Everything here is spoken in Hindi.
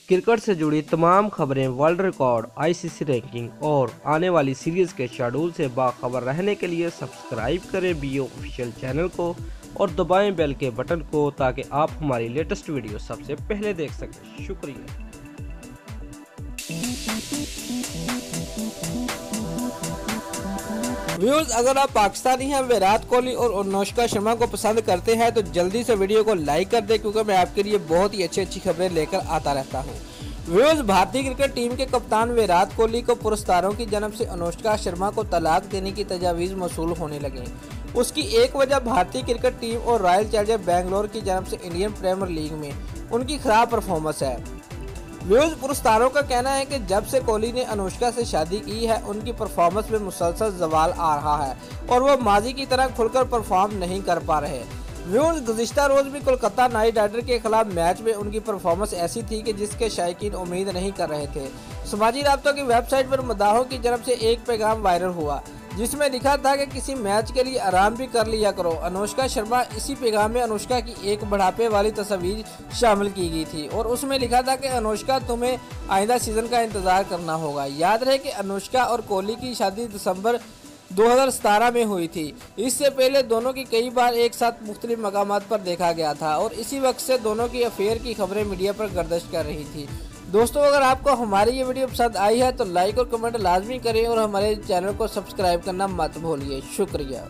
क्रिकेट से जुड़ी तमाम खबरें, वर्ल्ड रिकॉर्ड, आईसीसी रैंकिंग और आने वाली सीरीज के शेड्यूल से बाखबर रहने के लिए सब्सक्राइब करें बीओ ऑफिशियल चैनल को और दबाएं बेल के बटन को ताकि आप हमारी लेटेस्ट वीडियो सबसे पहले देख सकें। शुक्रिया। व्यूअर्स, अगर आप पाकिस्तानी हैं, विराट कोहली और अनुष्का शर्मा को पसंद करते हैं तो जल्दी से वीडियो को लाइक कर दें, क्योंकि मैं आपके लिए बहुत ही अच्छी खबरें लेकर आता रहता हूं। व्यूअर्स, भारतीय क्रिकेट टीम के कप्तान विराट कोहली को पुरस्कारों की जन्म से अनुष्का शर्मा को तलाक देने की तजावीज़ मौसूल होने लगी। उसकी एक वजह भारतीय क्रिकेट टीम और रॉयल चैलेंजर बेंगलोर की जन्म से इंडियन प्रीमियर लीग में उनकी खराब परफॉर्मेंस है। व्यूज, पुरस्कारों का कहना है कि जब से कोहली ने अनुष्का से शादी की है, उनकी परफॉर्मेंस में मुसलसल जवाल आ रहा है और वो माजी की तरह खुलकर परफॉर्म नहीं कर पा रहे। व्यूज, गुज़िश्ता रोज भी कोलकाता नाइट राइडर के खिलाफ मैच में उनकी परफॉर्मेंस ऐसी थी कि जिसके शायकीन उम्मीद नहीं कर रहे थे। समाजी राब्तों की वेबसाइट पर मदाहों की तरफ से एक पैगाम वायरल हुआ जिसमें लिखा था कि किसी मैच के लिए आराम भी कर लिया करो, अनुष्का शर्मा। इसी पैगाम में अनुष्का की एक बढ़ापे वाली तस्वीर शामिल की गई थी और उसमें लिखा था कि अनुष्का, तुम्हें आइंदा सीजन का इंतजार करना होगा। याद रहे कि अनुष्का और कोहली की शादी दिसंबर 2017 में हुई थी। इससे पहले दोनों की कई बार एक साथ मुख्तलिफ मकामात पर देखा गया था और इसी वक्त से दोनों की अफेयर की खबरें मीडिया पर गर्दिश कर रही थी। दोस्तों, अगर आपको हमारी ये वीडियो पसंद आई है तो लाइक और कमेंट लाजमी करें और हमारे चैनल को सब्सक्राइब करना मत भूलिए। शुक्रिया।